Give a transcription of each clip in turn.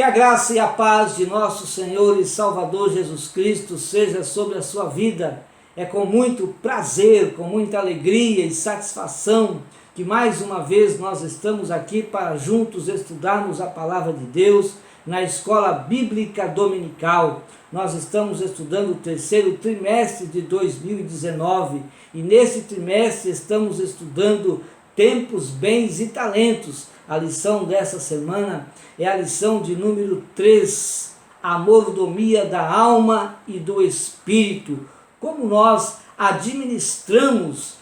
Que a graça e a paz de nosso Senhor e Salvador Jesus Cristo seja sobre a sua vida. É com muito prazer, com muita alegria e satisfação que mais uma vez nós estamos aqui para juntos estudarmos a Palavra de Deus na Escola Bíblica Dominical. Nós estamos estudando o terceiro trimestre de 2019 e nesse trimestre estamos estudando Tempos, Bens e Talentos. A lição dessa semana é a lição de número 3, a mordomia da alma e do espírito. Como nós administramos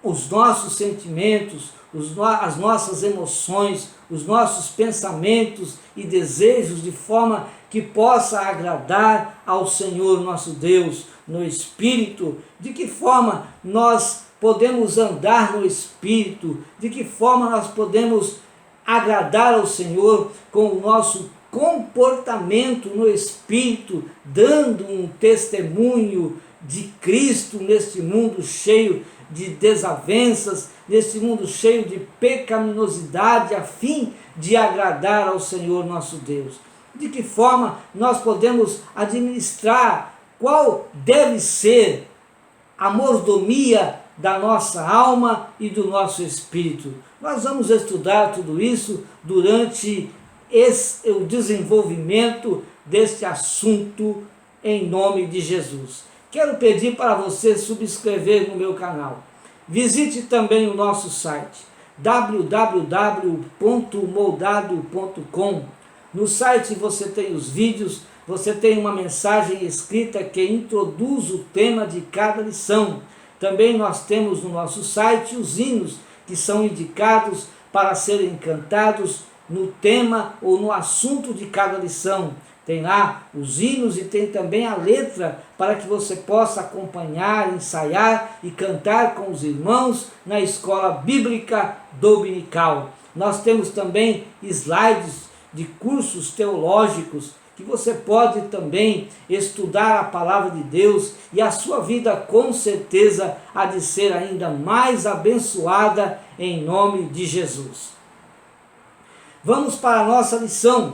os nossos sentimentos, as nossas emoções, os nossos pensamentos e desejos de forma que possa agradar ao Senhor nosso Deus no Espírito, de que forma nós podemos andar no Espírito, de que forma nós podemos agradar ao Senhor com o nosso comportamento no Espírito, dando um testemunho de Cristo neste mundo cheio de desavenças, neste mundo cheio de pecaminosidade, a fim de agradar ao Senhor nosso Deus. De que forma nós podemos administrar, qual deve ser a mordomia da nossa alma e do nosso espírito. Nós vamos estudar tudo isso durante o desenvolvimento deste assunto em nome de Jesus. Quero pedir para você subscrever no meu canal. Visite também o nosso site www.moldado.com. No site você tem os vídeos, você tem uma mensagem escrita que introduz o tema de cada lição. Também nós temos no nosso site os hinos que são indicados para serem cantados no tema ou no assunto de cada lição. Tem lá os hinos e tem também a letra para que você possa acompanhar, ensaiar e cantar com os irmãos na Escola Bíblica Dominical. Nós temos também slides de cursos teológicos que você pode também estudar a Palavra de Deus e a sua vida com certeza há de ser ainda mais abençoada em nome de Jesus. Vamos para a nossa lição.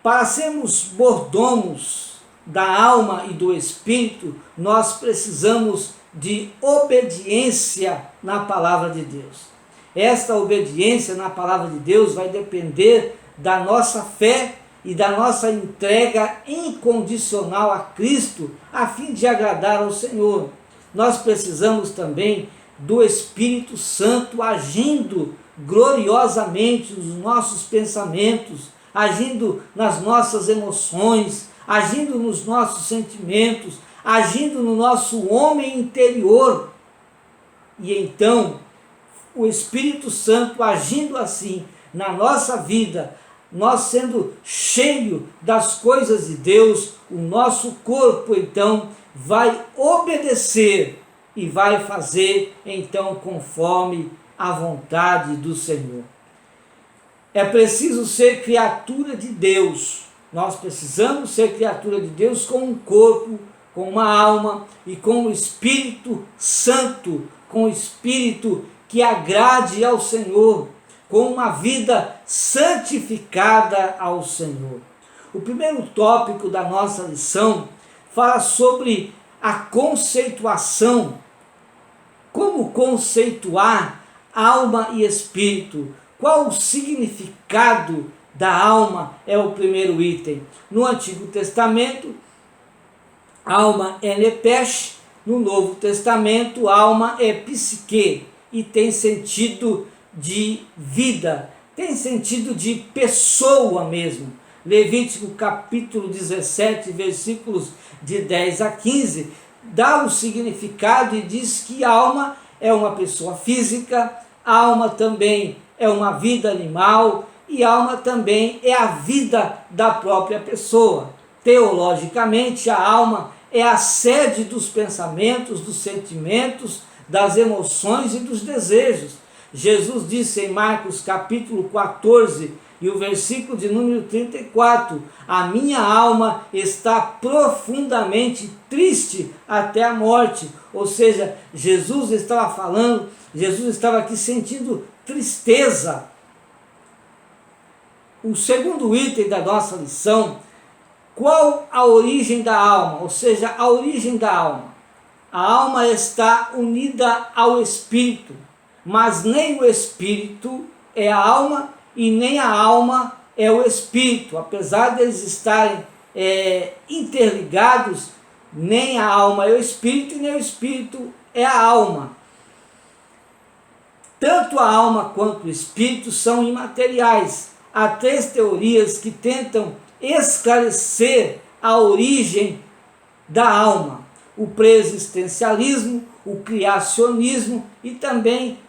Para sermos mordomos da alma e do espírito, nós precisamos de obediência na Palavra de Deus. Esta obediência na Palavra de Deus vai depender da nossa fé e da nossa entrega incondicional a Cristo, a fim de agradar ao Senhor. Nós precisamos também do Espírito Santo agindo gloriosamente nos nossos pensamentos, agindo nas nossas emoções, agindo nos nossos sentimentos, agindo no nosso homem interior. E então, o Espírito Santo agindo assim na nossa vida, nós sendo cheio das coisas de Deus, o nosso corpo então vai obedecer e vai fazer então conforme a vontade do Senhor. É preciso ser criatura de Deus. Nós precisamos ser criatura de Deus com um corpo, com uma alma e com o Espírito Santo, com o Espírito que agrade ao Senhor, com uma vida santificada ao Senhor. O primeiro tópico da nossa lição fala sobre a conceituação. Como conceituar alma e espírito? Qual o significado da alma é o primeiro item. No Antigo Testamento, alma é nepesh, no Novo Testamento, alma é psique, e tem sentido de vida, tem sentido de pessoa mesmo. Levítico capítulo 17, versículos de 10 a 15, dá o significado e diz que alma é uma pessoa física, alma também é uma vida animal e alma também é a vida da própria pessoa. Teologicamente, a alma é a sede dos pensamentos, dos sentimentos, das emoções e dos desejos. Jesus disse em Marcos capítulo 14 e o versículo de número 34, a minha alma está profundamente triste até a morte. Ou seja, Jesus estava falando, Jesus estava aqui sentindo tristeza. o segundo item da nossa lição, qual a origem da alma? Ou seja, a origem da alma. A alma está unida ao espírito, mas nem o espírito é a alma e nem a alma é o espírito. Apesar de eles estarem interligados, nem a alma é o espírito e nem o espírito é a alma. Tanto a alma quanto o espírito são imateriais. Há três teorias que tentam esclarecer a origem da alma: o pré-existencialismo, o criacionismo e também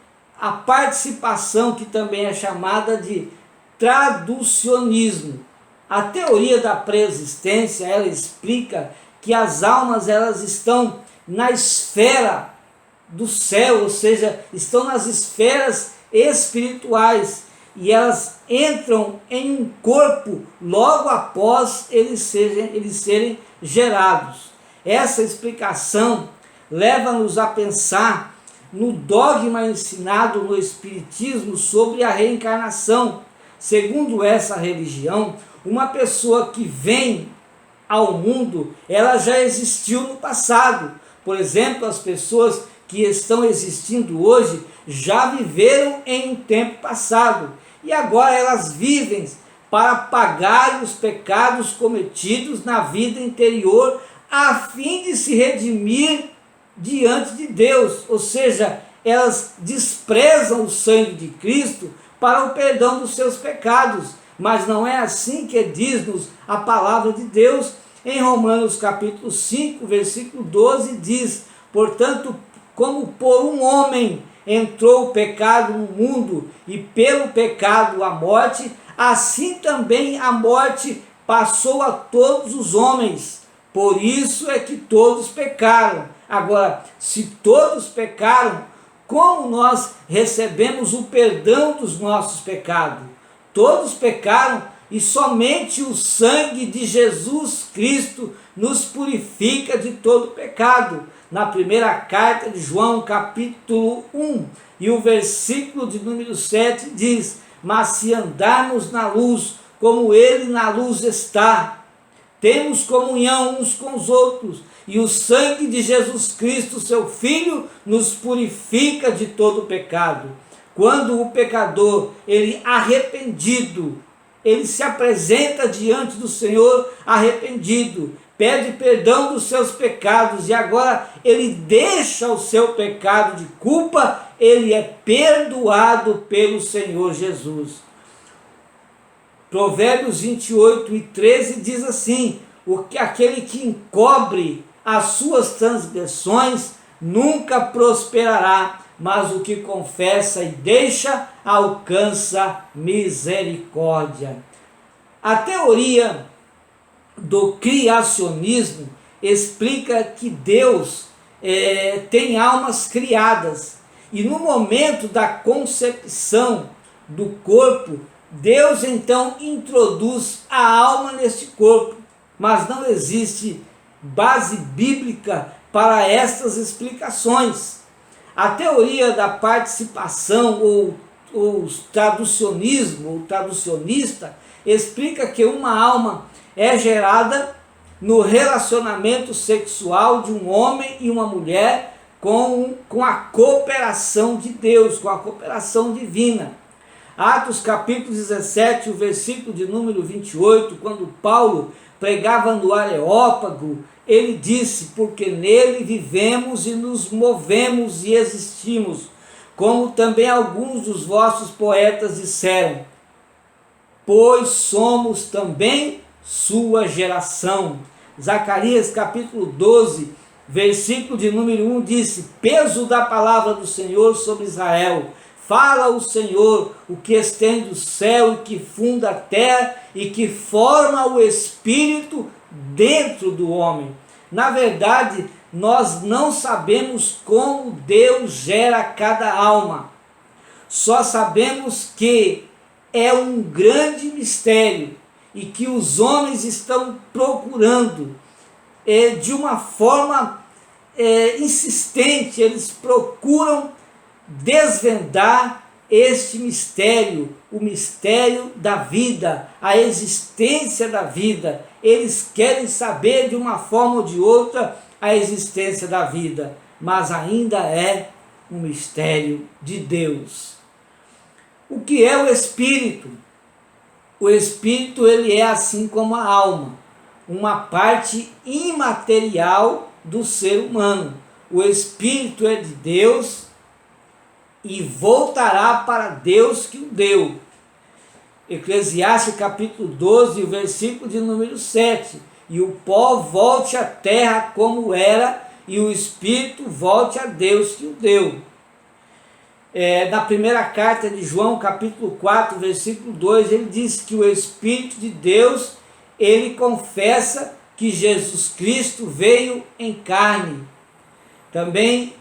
a participação, que também é chamada de traducionismo. A teoria da pré-existência, ela explica que as almas elas estão na esfera do céu, ou seja, estão nas esferas espirituais e elas entram em um corpo logo após eles serem gerados. Essa explicação leva-nos a pensar no dogma ensinado no Espiritismo sobre a reencarnação. Segundo essa religião, uma pessoa que vem ao mundo, ela já existiu no passado. Por exemplo, as pessoas que estão existindo hoje já viveram em um tempo passado e agora elas vivem para pagar os pecados cometidos na vida interior, a fim de se redimir diante de Deus. Ou seja, elas desprezam o sangue de Cristo para o perdão dos seus pecados. Mas não é assim que diz-nos a palavra de Deus. Em Romanos capítulo 5, versículo 12, diz: portanto, como por um homem entrou o pecado no mundo, e pelo pecado a morte, assim também a morte passou a todos os homens. Por isso é que todos pecaram. Agora, se todos pecaram, como nós recebemos o perdão dos nossos pecados? Todos pecaram e somente o sangue de Jesus Cristo nos purifica de todo pecado. Na primeira carta de João, capítulo 1, e o versículo de número 7 diz: mas se andarmos na luz, como ele na luz está, temos comunhão uns com os outros, e o sangue de Jesus Cristo, seu Filho, nos purifica de todo pecado. Quando o pecador, ele arrependido, ele se apresenta diante do Senhor arrependido, pede perdão dos seus pecados e agora ele deixa o seu pecado de culpa, ele é perdoado pelo Senhor Jesus. Provérbios 28 e 13 diz assim: aquele que encobre as suas transgressões nunca prosperará, mas o que confessa e deixa alcança misericórdia. A teoria do criacionismo explica que Deus tem almas criadas e no momento da concepção do corpo, Deus então introduz a alma neste corpo, mas não existe base bíblica para estas explicações. A teoria da participação ou traducionismo, ou traducionista, explica que uma alma é gerada no relacionamento sexual de um homem e uma mulher com a cooperação de Deus, com a cooperação divina. Atos capítulo 17, o versículo de número 28, quando Paulo pregava no Areópago, ele disse: porque nele vivemos e nos movemos e existimos, como também alguns dos vossos poetas disseram, pois somos também sua geração. Zacarias capítulo 12, versículo de número 1 disse: peso da palavra do Senhor sobre Israel. Fala o Senhor, o que estende o céu e que funda a terra e que forma o espírito dentro do homem. Na verdade, nós não sabemos como Deus gera cada alma. Só sabemos que é um grande mistério e que os homens estão procurando de uma forma insistente, eles procuram desvendar este mistério, o mistério da vida, a existência da vida. Eles querem saber de uma forma ou de outra a existência da vida, mas ainda é um mistério de Deus. O que é o Espírito? O Espírito, ele é assim como a alma, uma parte imaterial do ser humano. O Espírito é de Deus e voltará para Deus que o deu. Eclesiastes capítulo 12, o versículo de número 7. E o pó volte à terra como era, e o Espírito volte a Deus que o deu. Na primeira carta de João, capítulo 4, versículo 2, ele diz que o Espírito de Deus, ele confessa que Jesus Cristo veio em carne. Também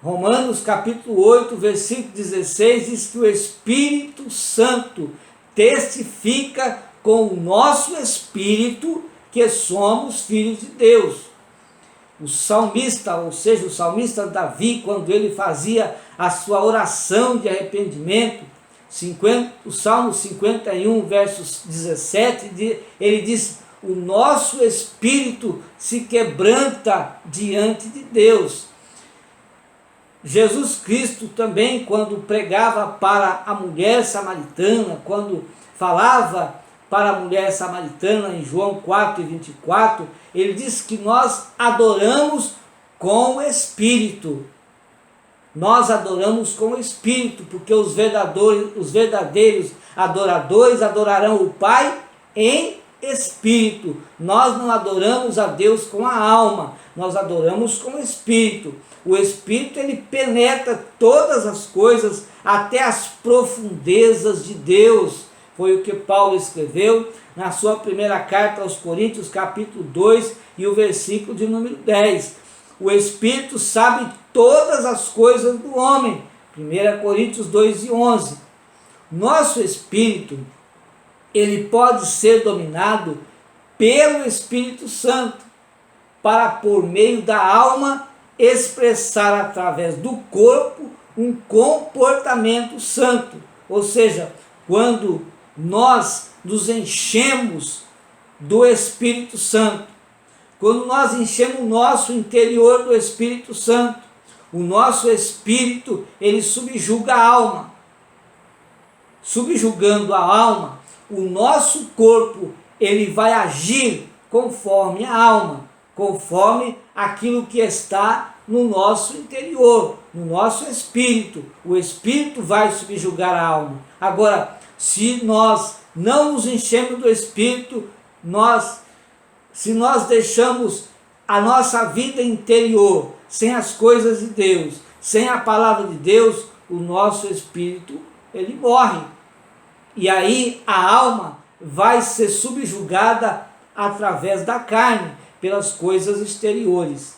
Romanos capítulo 8, versículo 16, diz que o Espírito Santo testifica com o nosso espírito que somos filhos de Deus. O salmista, ou seja, o salmista Davi, quando ele fazia a sua oração de arrependimento, o Salmo 51, versos 17, ele diz: o nosso espírito se quebranta diante de Deus. Jesus Cristo também, quando pregava para a mulher samaritana, quando falava para a mulher samaritana em João 4:24, ele diz que nós adoramos com o Espírito. Nós adoramos com o Espírito, porque os verdadeiros adoradores adorarão o Pai em Espírito. Nós não adoramos a Deus com a alma, nós adoramos com o Espírito. O Espírito, ele penetra todas as coisas, até as profundezas de Deus. Foi o que Paulo escreveu na sua primeira carta aos Coríntios, capítulo 2, e o versículo de número 10. O Espírito sabe todas as coisas do homem. 1 Coríntios 2:11. Nosso espírito, ele pode ser dominado pelo Espírito Santo, para, por meio da alma, expressar através do corpo um comportamento santo. Ou seja, quando nós nos enchemos do Espírito Santo, quando nós enchemos o nosso interior do Espírito Santo, o nosso espírito, ele subjuga a alma. Subjugando a alma, o nosso corpo, ele vai agir conforme a alma, conforme aquilo que está no nosso interior, no nosso espírito. O espírito vai subjugar a alma. Agora, se nós não nos enchemos do Espírito, se nós deixamos a nossa vida interior sem as coisas de Deus, sem a palavra de Deus, o nosso espírito, ele morre. E aí a alma vai ser subjugada através da carne, pelas coisas exteriores.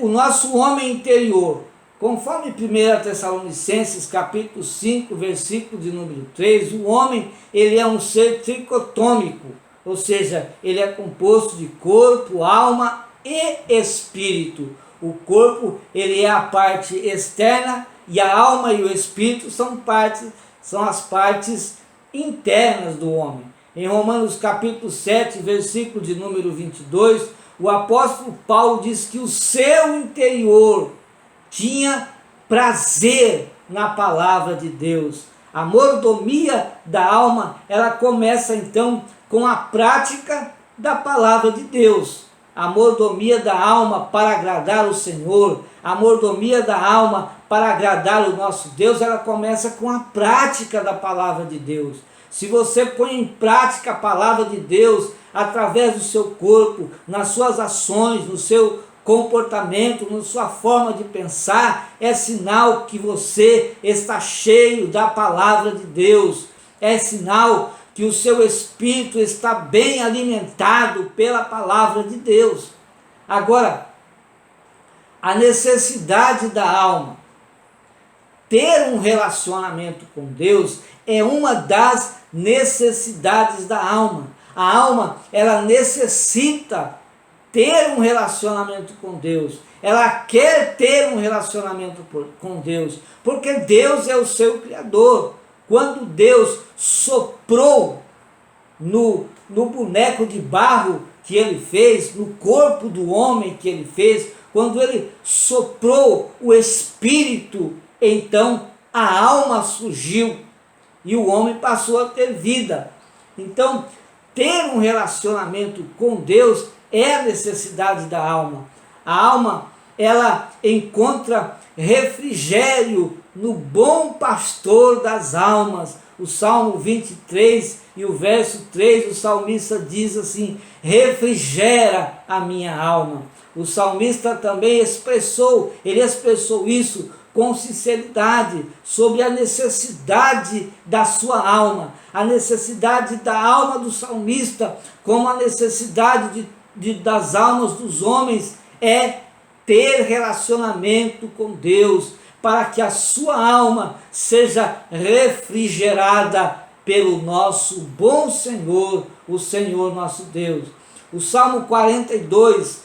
O nosso homem interior, conforme 1 Tessalonicenses capítulo 5, versículo de número 3, o homem, ele é um ser tricotômico, ou seja, ele é composto de corpo, alma e espírito. O corpo, ele é a parte externa, e a alma e o espírito são as partes internas do homem. Em Romanos capítulo 7, versículo de número 22, o apóstolo Paulo diz que o seu interior tinha prazer na palavra de Deus. A mordomia da alma, ela começa então com a prática da palavra de Deus. A mordomia da alma para agradar o Senhor, a mordomia da alma para agradar o nosso Deus, ela começa com a prática da palavra de Deus. Se você põe em prática a palavra de Deus através do seu corpo, nas suas ações, no seu comportamento, na sua forma de pensar, é sinal que você está cheio da palavra de Deus. É sinal que o seu espírito está bem alimentado pela palavra de Deus. Agora, a necessidade da alma ter um relacionamento com Deus é uma das necessidades da alma. A alma, ela necessita ter um relacionamento com Deus. Ela quer ter um relacionamento com Deus, porque Deus é o seu Criador. Quando Deus soprou no boneco de barro que ele fez, no corpo do homem que ele fez, quando ele soprou o Espírito, então a alma surgiu e o homem passou a ter vida. Então, ter um relacionamento com Deus é a necessidade da alma. A alma, ela encontra refrigério no bom pastor das almas. O Salmo 23 e o verso 3, o salmista diz assim: refrigera a minha alma. O salmista também expressou isso com sinceridade, sobre a necessidade da sua alma, a necessidade da alma do salmista, como a necessidade das almas dos homens é ter relacionamento com Deus, para que a sua alma seja refrigerada pelo nosso bom Senhor, o Senhor nosso Deus. O Salmo 42,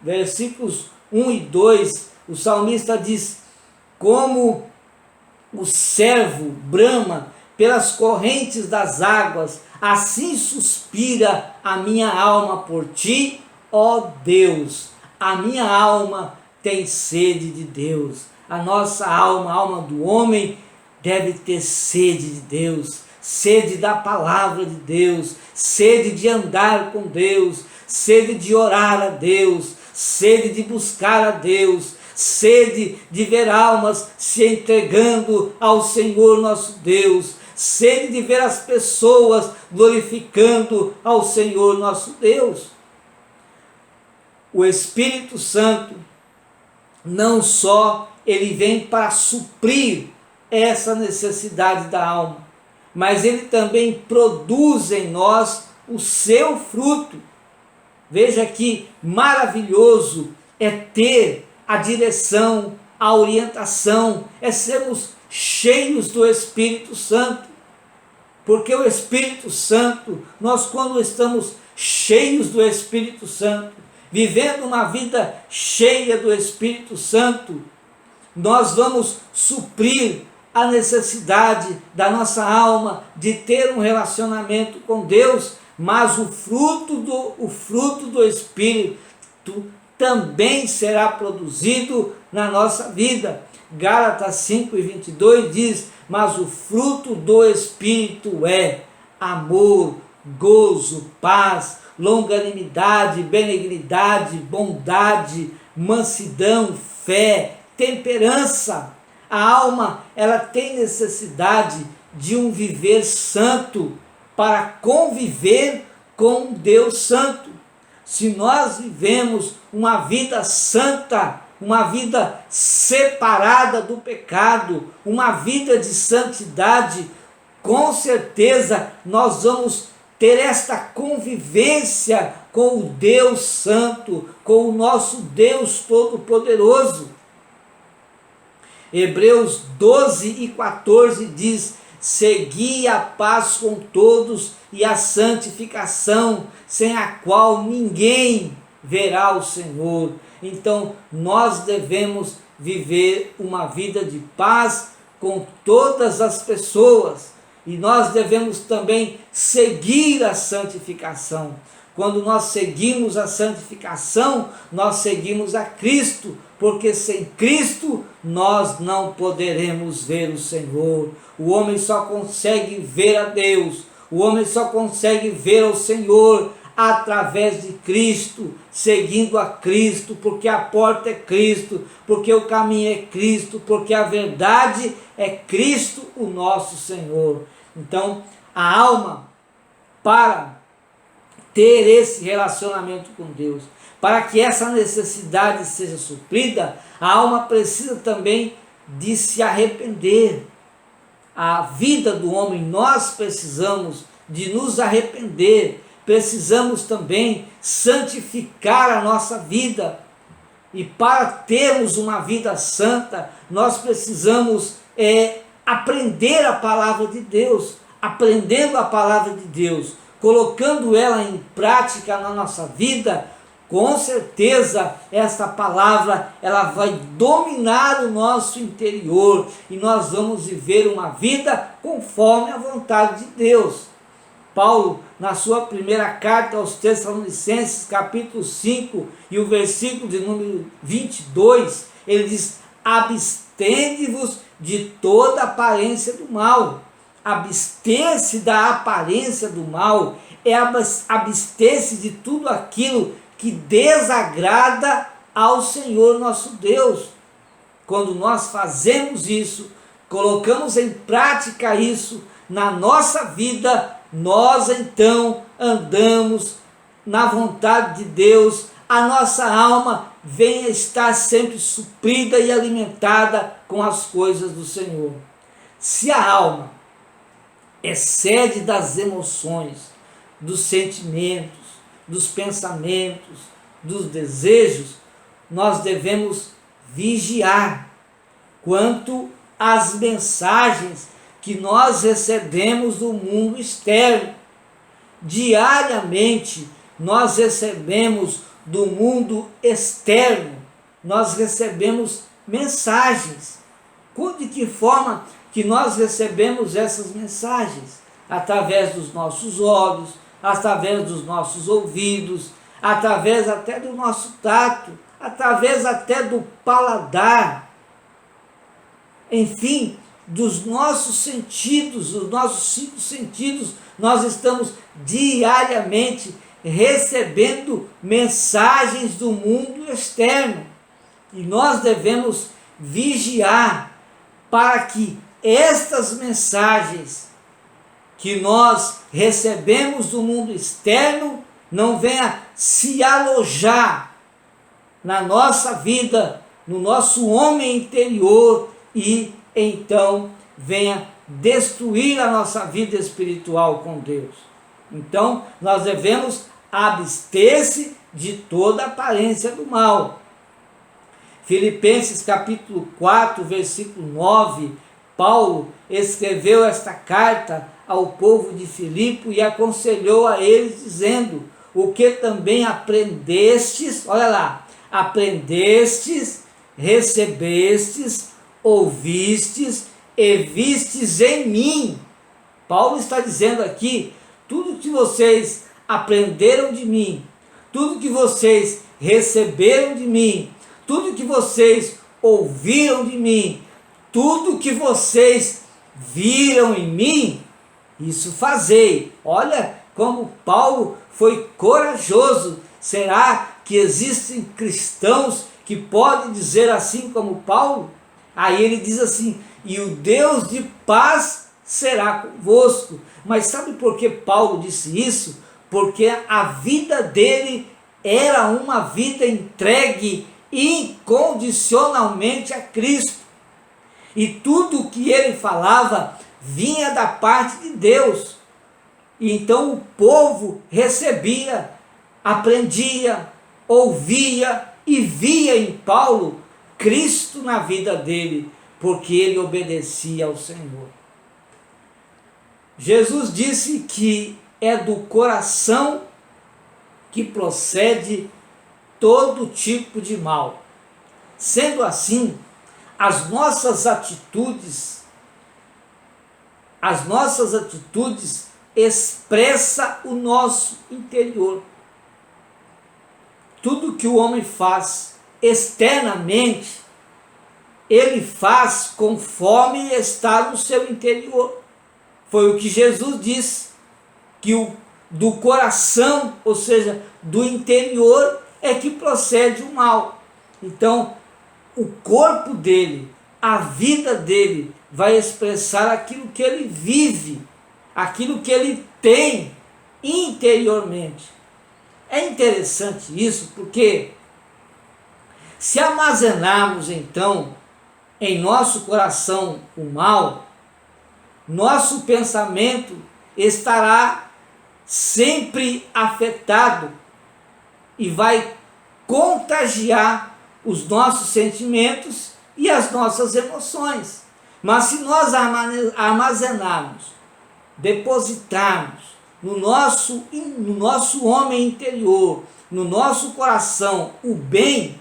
versículos 1 e 2, o salmista diz: como o servo brama pelas correntes das águas, assim suspira a minha alma por ti, ó Deus. A minha alma tem sede de Deus. A nossa alma, a alma do homem, deve ter sede de Deus, sede da palavra de Deus, sede de andar com Deus, sede de orar a Deus, sede de buscar a Deus, sede de ver almas se entregando ao Senhor nosso Deus, sede de ver as pessoas glorificando ao Senhor nosso Deus. O Espírito Santo não só ele vem para suprir essa necessidade da alma, mas ele também produz em nós o seu fruto. Veja que maravilhoso é ter a direção, a orientação, é sermos cheios do Espírito Santo. Porque o Espírito Santo, nós quando estamos cheios do Espírito Santo, vivendo uma vida cheia do Espírito Santo, nós vamos suprir a necessidade da nossa alma de ter um relacionamento com Deus, mas o fruto do Espírito também será produzido na nossa vida. Gálatas 5:22 diz: mas o fruto do Espírito é amor, gozo, paz, longanimidade, benignidade, bondade, mansidão, fé, temperança. A alma, ela tem necessidade de um viver santo para conviver com Deus santo. Se nós vivemos uma vida santa, uma vida separada do pecado, uma vida de santidade, com certeza nós vamos ter esta convivência com o Deus Santo, com o nosso Deus Todo-Poderoso. Hebreus 12:14 diz: segui a paz com todos e a santificação, sem a qual ninguém verá o Senhor. Então nós devemos viver uma vida de paz com todas as pessoas, e nós devemos também seguir a santificação. Quando nós seguimos a santificação, nós seguimos a Cristo, porque sem Cristo nós não poderemos ver o Senhor. O homem só consegue ver a Deus, o homem só consegue ver o Senhor através de Cristo, seguindo a Cristo, porque a porta é Cristo, porque o caminho é Cristo, porque a verdade é Cristo, o nosso Senhor. Então, a alma, para ter esse relacionamento com Deus, para que essa necessidade seja suprida, a alma precisa também de se arrepender. A vida do homem, nós precisamos de nos arrepender, precisamos também santificar a nossa vida. E para termos uma vida santa, nós precisamos aprender a palavra de Deus, aprendendo a palavra de Deus, colocando ela em prática na nossa vida, com certeza essa palavra ela vai dominar o nosso interior e nós vamos viver uma vida conforme a vontade de Deus. Paulo, na sua primeira carta aos Tessalonicenses, capítulo 5, e o versículo de número 22, ele diz: abstende-vos de toda aparência do mal. Abster-se da aparência do mal é abster-se de tudo aquilo que desagrada ao Senhor nosso Deus. Quando nós fazemos isso, colocamos em prática isso na nossa vida, nós então andamos na vontade de Deus, a nossa alma vem a estar sempre suprida e alimentada com as coisas do Senhor. Se a alma é sede das emoções, dos sentimentos, dos pensamentos, dos desejos, nós devemos vigiar quanto às mensagens que nós recebemos do mundo externo. Diariamente nós recebemos do mundo externo, nós recebemos mensagens. De que forma que nós recebemos essas mensagens? Através dos nossos olhos, através dos nossos ouvidos, através até do nosso tato, através até do paladar, enfim, dos nossos sentidos, os nossos 5 sentidos, nós estamos diariamente recebendo mensagens do mundo externo. E nós devemos vigiar para que estas mensagens que nós recebemos do mundo externo não venha se alojar na nossa vida, no nosso homem interior e então venha destruir a nossa vida espiritual com Deus. Então nós devemos abster-se de toda aparência do mal. Filipenses capítulo 4, versículo 9, Paulo escreveu esta carta ao povo de Filipe e aconselhou a eles dizendo: o que também aprendestes, olha lá, aprendestes, recebestes, ouvistes e vistes em mim. Paulo está dizendo aqui, tudo que vocês aprenderam de mim, tudo que vocês receberam de mim, tudo que vocês ouviram de mim, tudo que vocês viram em mim, isso fazei. Olha como Paulo foi corajoso. Será que existem cristãos que podem dizer assim como Paulo? Aí ele diz assim: e o Deus de paz será convosco. Mas sabe por que Paulo disse isso? Porque a vida dele era uma vida entregue incondicionalmente a Cristo. E tudo o que ele falava vinha da parte de Deus. E então o povo recebia, aprendia, ouvia e via em Paulo Cristo na vida dele, porque ele obedecia ao Senhor. Jesus disse que é do coração que procede todo tipo de mal. Sendo assim, as nossas atitudes expressam o nosso interior. Tudo que o homem faz externamente, ele faz conforme está no seu interior. Foi o que Jesus disse, que do coração, ou seja, do interior, é que procede o mal. Então, o corpo dele, a vida dele, vai expressar aquilo que ele vive, aquilo que ele tem interiormente. É interessante isso, porque se armazenarmos então em nosso coração o mal, nosso pensamento estará sempre afetado e vai contagiar os nossos sentimentos e as nossas emoções. Mas se nós armazenarmos, depositarmos no nosso homem interior no nosso coração o bem,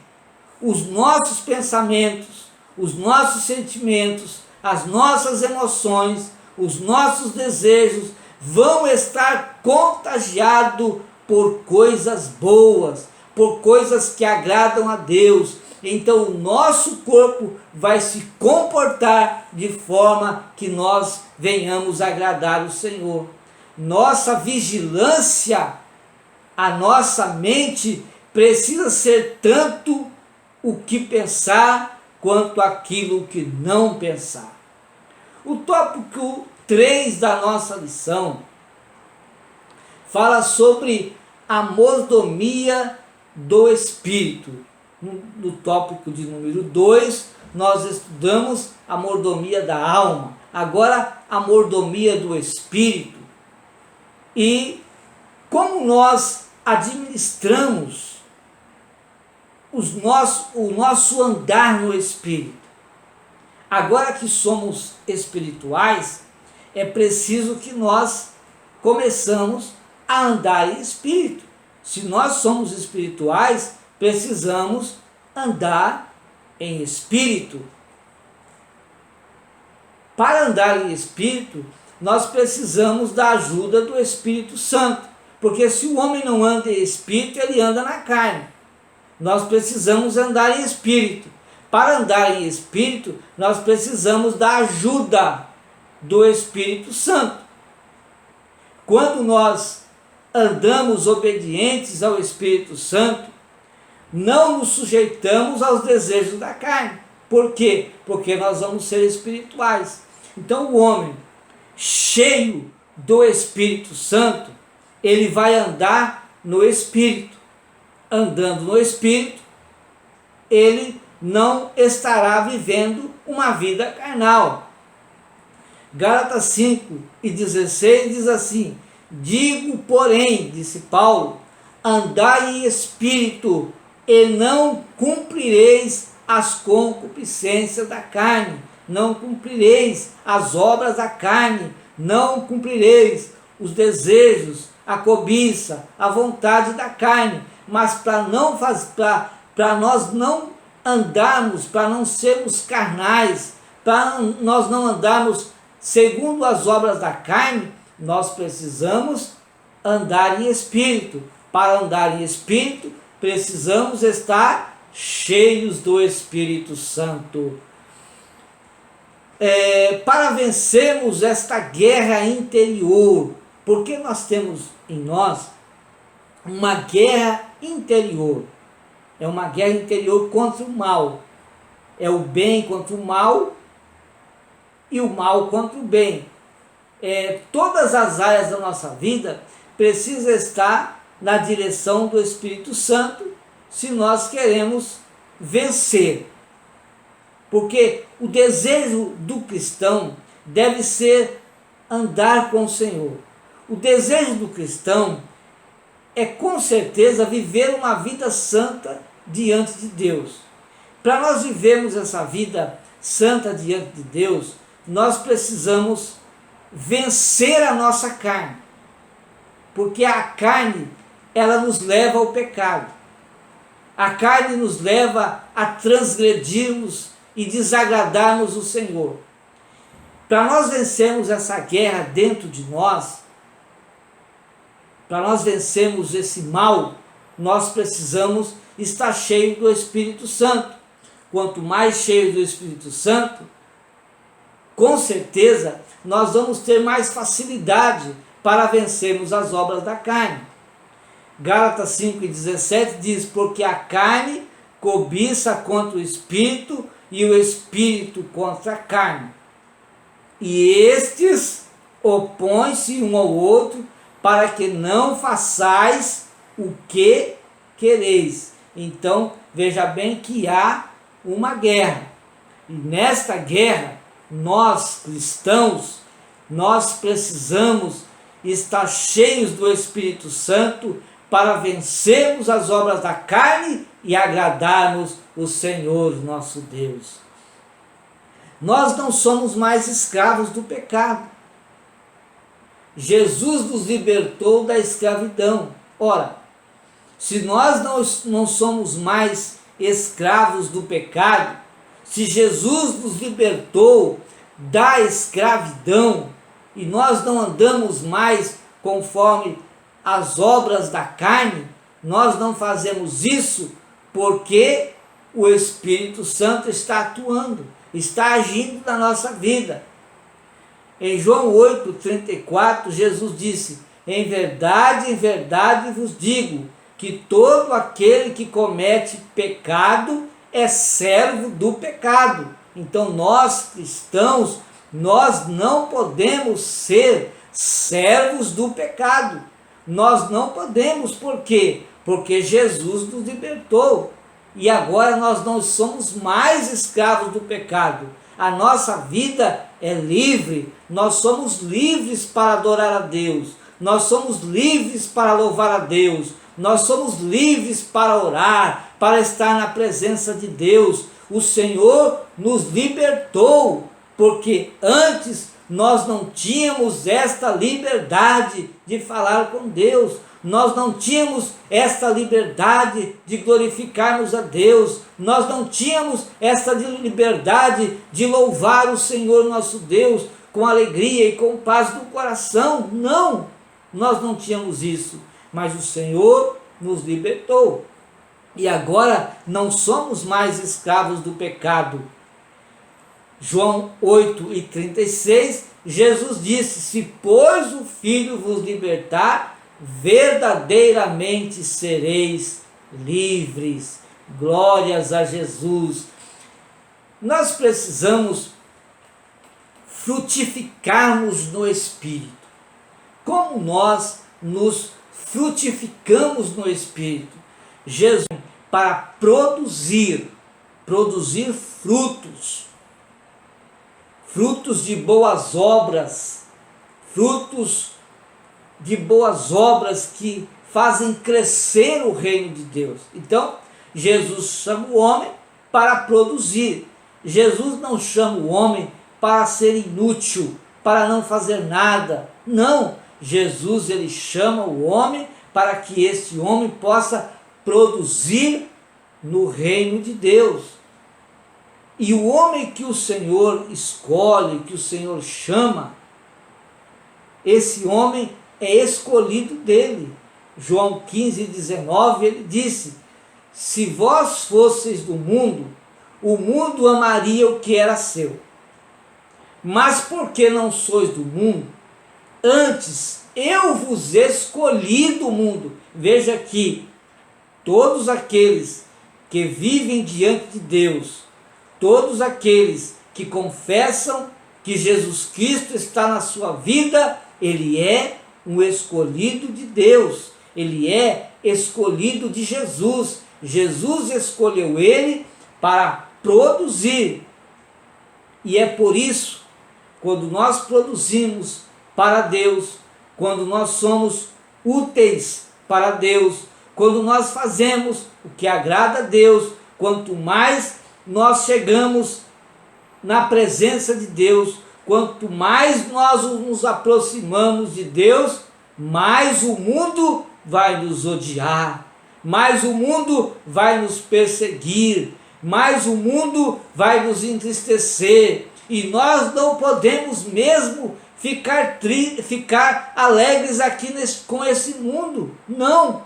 os nossos pensamentos, os nossos sentimentos, as nossas emoções, os nossos desejos vão estar contagiados por coisas boas, por coisas que agradam a Deus. Então o nosso corpo vai se comportar de forma que nós venhamos agradar o Senhor. Nossa vigilância, a nossa mente precisa ser tanto o que pensar quanto aquilo que não pensar. O tópico 3 da nossa lição fala sobre a mordomia do Espírito. No tópico de número 2, nós estudamos a mordomia da alma. Agora, a mordomia do Espírito. E como nós administramos o nosso andar no Espírito. Agora que somos espirituais, é preciso que nós começamos a andar em Espírito. Se nós somos espirituais, precisamos andar em Espírito. Para andar em Espírito, nós precisamos da ajuda do Espírito Santo. Porque se o homem não anda em Espírito, ele anda na carne. Nós precisamos andar em Espírito. Para andar em Espírito, nós precisamos da ajuda do Espírito Santo. Quando nós andamos obedientes ao Espírito Santo, não nos sujeitamos aos desejos da carne. Por quê? Porque nós vamos ser espirituais. Então o homem cheio do Espírito Santo, ele vai andar no Espírito. Andando no Espírito, ele não estará vivendo uma vida carnal. Gálatas 5:16 diz assim: digo, porém, disse Paulo, andai em espírito, e não cumprireis as concupiscências da carne, não cumprireis as obras da carne, não cumprireis os desejos, a cobiça, a vontade da carne. Mas para nós não andarmos, para não sermos carnais, para nós não andarmos segundo as obras da carne, nós precisamos andar em espírito. Para andar em espírito, precisamos estar cheios do Espírito Santo. Para vencermos esta guerra interior, porque nós temos em nós uma guerra interior. É uma guerra interior contra o mal. É o bem contra o mal e o mal contra o bem. Todas as áreas da nossa vida precisam estar na direção do Espírito Santo se nós queremos vencer. Porque o desejo do cristão deve ser andar com o Senhor. O desejo do cristão é com certeza viver uma vida santa diante de Deus. Para nós vivermos essa vida santa diante de Deus, nós precisamos vencer a nossa carne. Porque a carne, ela nos leva ao pecado. A carne nos leva a transgredirmos e desagradarmos o Senhor. Para nós vencermos essa guerra dentro de nós, para nós vencermos esse mal, nós precisamos estar cheios do Espírito Santo. Quanto mais cheios do Espírito Santo, com certeza nós vamos ter mais facilidade para vencermos as obras da carne. Gálatas 5:17 diz: porque a carne cobiça contra o Espírito e o Espírito contra a carne. E estes opõem-se um ao outro, para que não façais o que quereis. Então, veja bem que há uma guerra. E nesta guerra, nós cristãos, nós precisamos estar cheios do Espírito Santo para vencermos as obras da carne e agradarmos o Senhor nosso Deus. Nós não somos mais escravos do pecado. Jesus nos libertou da escravidão. Ora, se nós não somos mais escravos do pecado, se Jesus nos libertou da escravidão e nós não andamos mais conforme as obras da carne, nós não fazemos isso porque o Espírito Santo está atuando, está agindo na nossa vida. Em João 8,34, Jesus disse: em verdade vos digo, que todo aquele que comete pecado é servo do pecado. Então nós cristãos, nós não podemos ser servos do pecado. Nós não podemos, por quê? Porque Jesus nos libertou. E agora nós não somos mais escravos do pecado. A nossa vida é livre. Nós somos livres para adorar a Deus. Nós somos livres para louvar a Deus. Nós somos livres para orar, para estar na presença de Deus. O Senhor nos libertou, porque antes nós não tínhamos esta liberdade de falar com Deus. Nós não tínhamos esta liberdade de glorificarmos a Deus. Nós não tínhamos esta liberdade de louvar o Senhor nosso Deus com alegria e com paz no coração. Não, nós não tínhamos isso. Mas o Senhor nos libertou. E agora não somos mais escravos do pecado. João 8,36, Jesus disse: se pois o Filho vos libertar, verdadeiramente sereis livres. Glórias a Jesus. Nós precisamos frutificarmos no Espírito. Como nós nos frutificamos no Espírito? Jesus, para produzir frutos de boas obras, frutos de boas obras que fazem crescer o reino de Deus. Então, Jesus chama o homem para produzir. Jesus não chama o homem para ser inútil, para não fazer nada. Não, Jesus ele chama o homem para que esse homem possa produzir no reino de Deus. E o homem que o Senhor escolhe, que o Senhor chama, esse homem é escolhido dele. João 15,19, ele disse: se vós fosseis do mundo, o mundo amaria o que era seu. Mas porque não sois do mundo, antes eu vos escolhi do mundo. Veja que todos aqueles que vivem diante de Deus, todos aqueles que confessam que Jesus Cristo está na sua vida, ele é um escolhido de Deus, ele é escolhido de Jesus. Jesus escolheu ele para produzir. E é por isso, quando nós produzimos para Deus, quando nós somos úteis para Deus, quando nós fazemos o que agrada a Deus, quanto mais nós chegamos na presença de Deus, quanto mais nós nos aproximamos de Deus, mais o mundo vai nos odiar, mais o mundo vai nos perseguir, mais o mundo vai nos entristecer, e nós não podemos mesmo ficar alegres aqui com esse mundo. Não,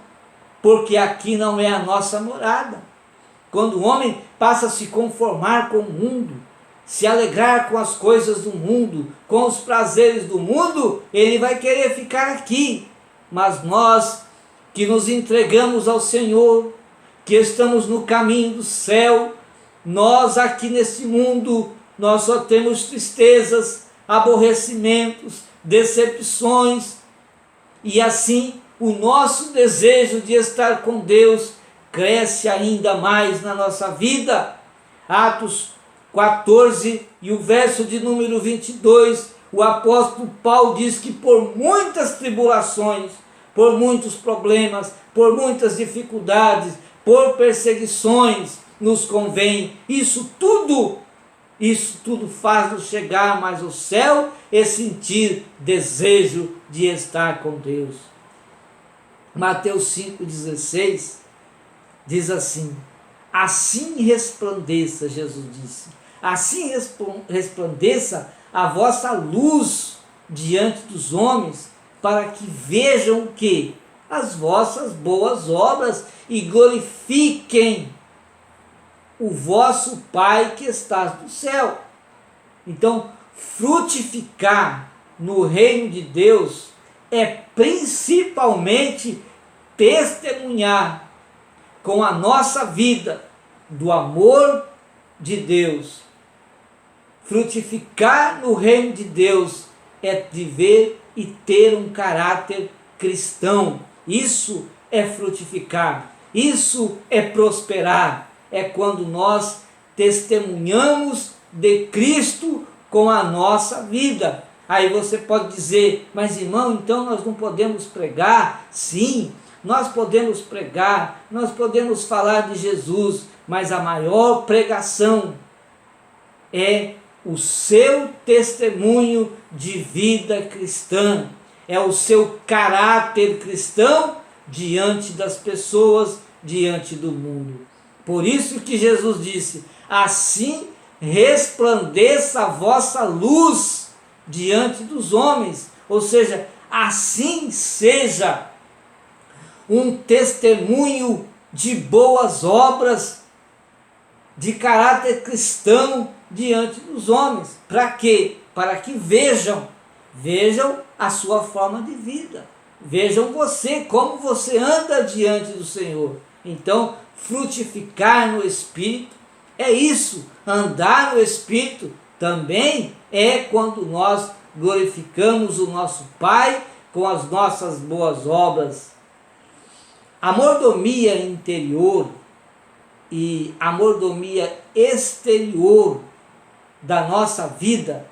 porque aqui não é a nossa morada. Quando o homem passa a se conformar com o mundo, se alegrar com as coisas do mundo, com os prazeres do mundo, ele vai querer ficar aqui. Mas nós que nos entregamos ao Senhor, que estamos no caminho do céu, nós aqui nesse mundo, nós só temos tristezas, aborrecimentos, decepções, e assim o nosso desejo de estar com Deus cresce ainda mais na nossa vida. Atos 14 e o verso de número 22, o apóstolo Paulo diz que por muitas tribulações, por muitos problemas, por muitas dificuldades, por perseguições, nos convém. Isso tudo faz-nos chegar mais ao céu e sentir desejo de estar com Deus. Mateus 5,16 diz assim: assim resplandeça, Jesus disse, assim resplandeça a vossa luz diante dos homens, para que vejam o quê? As vossas boas obras e glorifiquem o vosso Pai que está no céu. Então, frutificar no reino de Deus é principalmente testemunhar com a nossa vida do amor de Deus. Frutificar no reino de Deus é viver e ter um caráter cristão. Isso é frutificar, isso é prosperar, é quando nós testemunhamos de Cristo com a nossa vida. Aí você pode dizer, mas irmão, então nós não podemos pregar? Sim, nós podemos pregar, nós podemos falar de Jesus, mas a maior pregação é o seu testemunho de vida cristã, é o seu caráter cristão diante das pessoas, diante do mundo. Por isso que Jesus disse, assim resplandeça a vossa luz diante dos homens, ou seja, assim seja um testemunho de boas obras, de caráter cristão diante dos homens. Para quê? Para que vejam a sua forma de vida, vejam você, como você anda diante do Senhor. Então, frutificar no Espírito é isso, andar no Espírito também é quando nós glorificamos o nosso Pai com as nossas boas obras. A mordomia interior e a mordomia exterior da nossa vida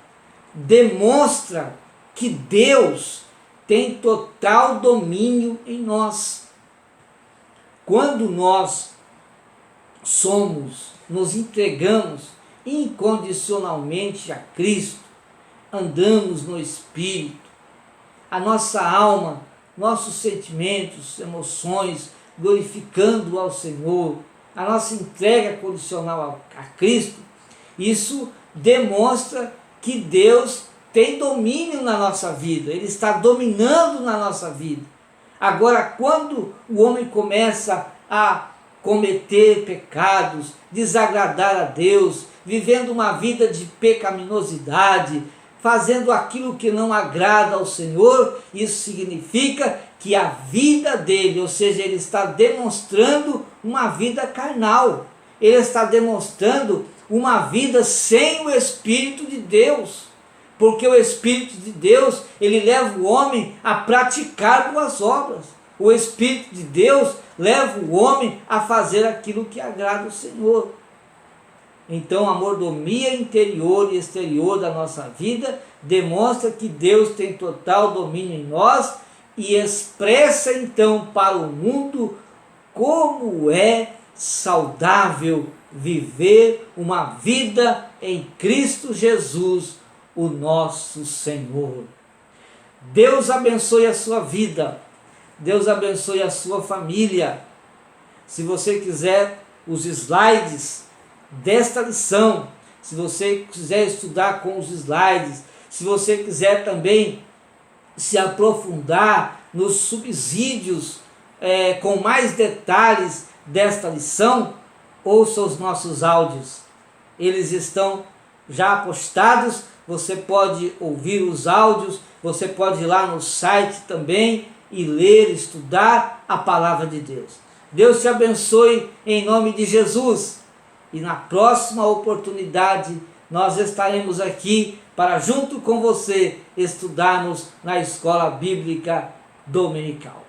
demonstra que Deus tem total domínio em nós. Quando nós nos entregamos incondicionalmente a Cristo, andamos no Espírito, a nossa alma, nossos sentimentos, emoções, glorificando ao Senhor, a nossa entrega condicional a Cristo, isso demonstra que Deus tem domínio na nossa vida, Ele está dominando na nossa vida. Agora, quando o homem começa a cometer pecados, desagradar a Deus, vivendo uma vida de pecaminosidade, fazendo aquilo que não agrada ao Senhor, isso significa que a vida dele, ou seja, ele está demonstrando uma vida carnal, ele está demonstrando uma vida sem o Espírito de Deus, porque o Espírito de Deus, ele leva o homem a praticar boas obras, o Espírito de Deus leva o homem a fazer aquilo que agrada ao Senhor. Então a mordomia interior e exterior da nossa vida demonstra que Deus tem total domínio em nós e expressa então para o mundo como é saudável viver uma vida em Cristo Jesus, o nosso Senhor. Deus abençoe a sua vida, Deus abençoe a sua família. Se você quiser os slides desta lição, se você quiser estudar com os slides, se você quiser também se aprofundar nos subsídios com mais detalhes desta lição, ouça os nossos áudios. Eles estão já postados, você pode ouvir os áudios, você pode ir lá no site também e ler, estudar a palavra de Deus. Deus te abençoe em nome de Jesus. E na próxima oportunidade nós estaremos aqui para junto com você estudarmos na Escola Bíblica Dominical.